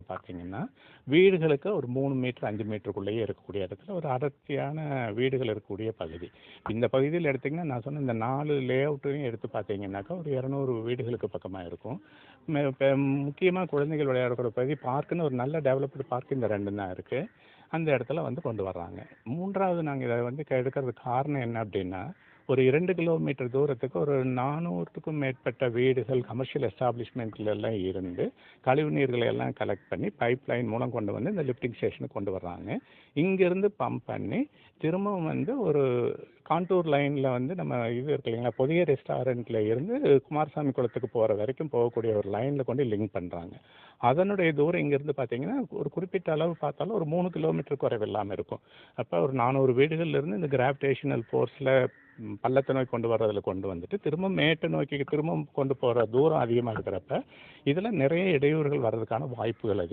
பார்த்தீங்கன்னா, வீடுகளுக்கு ஒரு 3 மீட்டர், 5 மீட்டருக்குள்ளேயே இருக்கக்கூடிய இடத்துல ஒரு அடர்த்தியான வீடுகள் இருக்கக்கூடிய பகுதி. இந்த பகுதியில எடுத்தீங்கன்னா, நான் சொன்ன இந்த 4 லே அவுட்டையும் எடுத்து பார்த்தீங்கன்னாக்கா, ஒரு 200 வீடுகளுக்கு பக்கமா இருக்கும். இப்ப முக்கியமா குழந்தைகள் விளையாடக்கூடிய பகுதி பார்க்குன்னு ஒரு நல்ல டெவலப்டு பார்க் இந்த 2 தான் இருக்கு. அந்த இடத்துல வந்து கொண்டு வர்றாங்க. 3வது நாங்க இத வந்து எடுக்கிறதுக்கு காரணம் என்ன அப்டின்னா, ஒரு 2 கிலோமீட்டர் தூரத்துக்கு ஒரு 400க்கும் மேற்பட்ட வீடுகள் கமர்ஷியல் எஸ்டாப்ளிஷ்மெண்ட்ல எல்லாம் இருந்து கழிவு நீர்களை எல்லாம் கலெக்ட் பண்ணி பைப் லைன் மூலம் கொண்டு வந்து இந்த லிஃப்டிங் ஸ்டேஷனுக்கு கொண்டு வர்றாங்க. இங்கிருந்து பம்ப் பண்ணி திரும்பவும் வந்து ஒரு கான்டூர் லைன்ல வந்து நம்ம இது இருக்கு இல்லைங்களா, புதிய ரெஸ்டாரண்ட்ல இருந்து குமாரசாமி குளத்துக்கு போற வரைக்கும் போகக்கூடிய ஒரு லைன்ல கொண்டு லிங்க் பண்றாங்க. அதனுடைய தூரம் இங்கிருந்து பார்த்தீங்கன்னா, ஒரு குறிப்பிட்ட அளவு பார்த்தாலும் ஒரு 3 கிலோமீட்டர் குறைவில்லாம இருக்கும். அப்ப ஒரு 400 வீடுகள்ல இருந்து இந்த கிராவிடேஷனல் ஃபோர்ஸ்ல பள்ளத்தை நோக்கி கொண்டு வர்றதுல கொண்டு வந்துட்டு, திரும்ப மேட்டை நோக்கி திரும்பவும் கொண்டு போற தூரம் அதிகமா இருக்கிறப்ப, இதுல நிறைய இடையூறுகள் வர்றதுக்கான வாய்ப்புகள் அதிகம்.